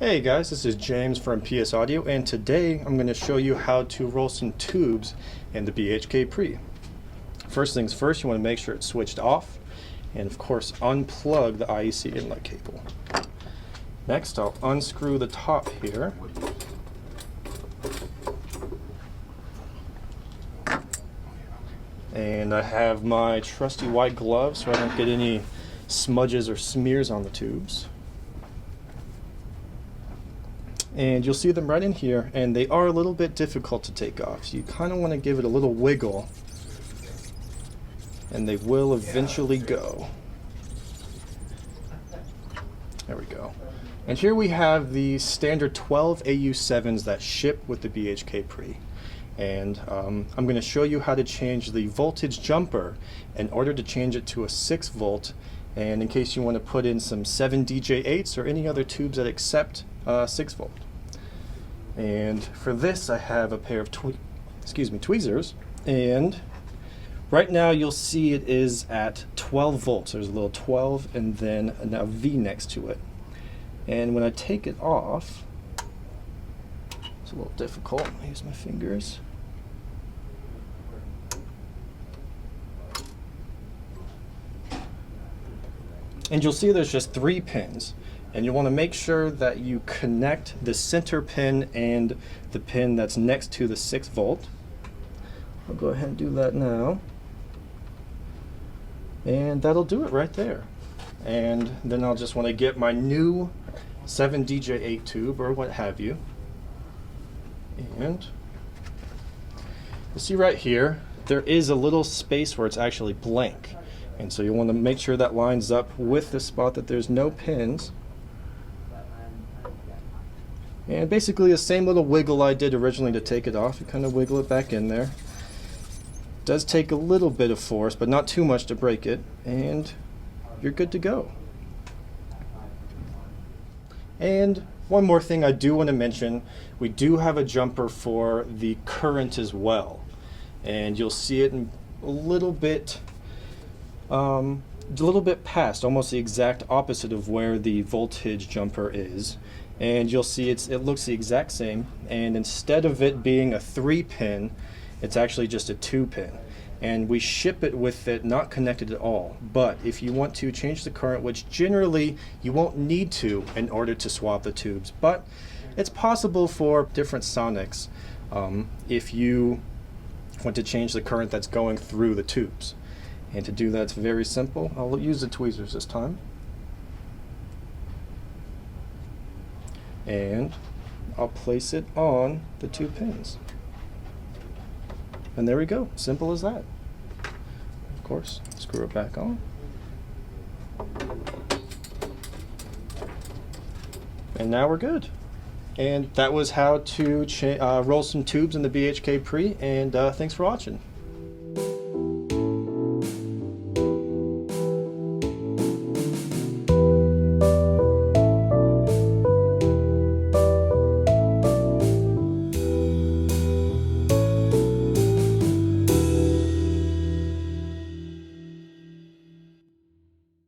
Hey guys, this is James from PS Audio, and today I'm going to show you how to roll some tubes in the BHK Pre. First things first, you want to make sure it's switched off, and of course unplug the IEC inlet cable. Next, I'll unscrew the top here. And I have my trusty white gloves so I don't get any smudges or smears on the tubes. And you'll see them right in here, and they are a little bit difficult to take off, so you kind of want to give it a little wiggle and they will eventually go. There we go. And here we have the standard 12 AU7s that ship with the BHK Pre. And I'm going to show you how to change the voltage jumper in order to change it to a 6 volt, and in case you want to put in some 7 DJ8s or any other tubes that accept 6 volt. And for this I have a pair of tweezers, and right now you'll see it is at 12 volts. There's a little 12 and then a V next to it. And when I take it off, it's a little difficult. I use my fingers. And you'll see there's just 3 pins. And you want to make sure that you connect the center pin and the pin that's next to the 6 volt. I'll go ahead and do that now. And that'll do it right there. And then I'll just want to get my new 7 DJ8 tube or what have you. And you'll see right here, there is a little space where it's actually blank. And so you want to make sure that lines up with the spot that there's no pins. And basically the same little wiggle I did originally to take it off. You kind of wiggle it back in there. It does take a little bit of force, but not too much to break it, and you're good to go. And one more thing I do want to mention, we do have a jumper for the current as well. And you'll see it in a little bit past, almost the exact opposite of where the voltage jumper is. And you'll see it looks the exact same, and instead of it being a 3 pin, it's actually just a 2 pin. And we ship it with it not connected at all. But if you want to change the current, which generally you won't need to in order to swap the tubes, but it's possible for different sonics if you want to change the current that's going through the tubes. And to do that, it's very simple. I'll use the tweezers this time. And I'll place it on the 2 pins. And there we go, simple as that. Of course, screw it back on. And now we're good. And that was how to roll some tubes in the BHK Pre, and thanks for watching.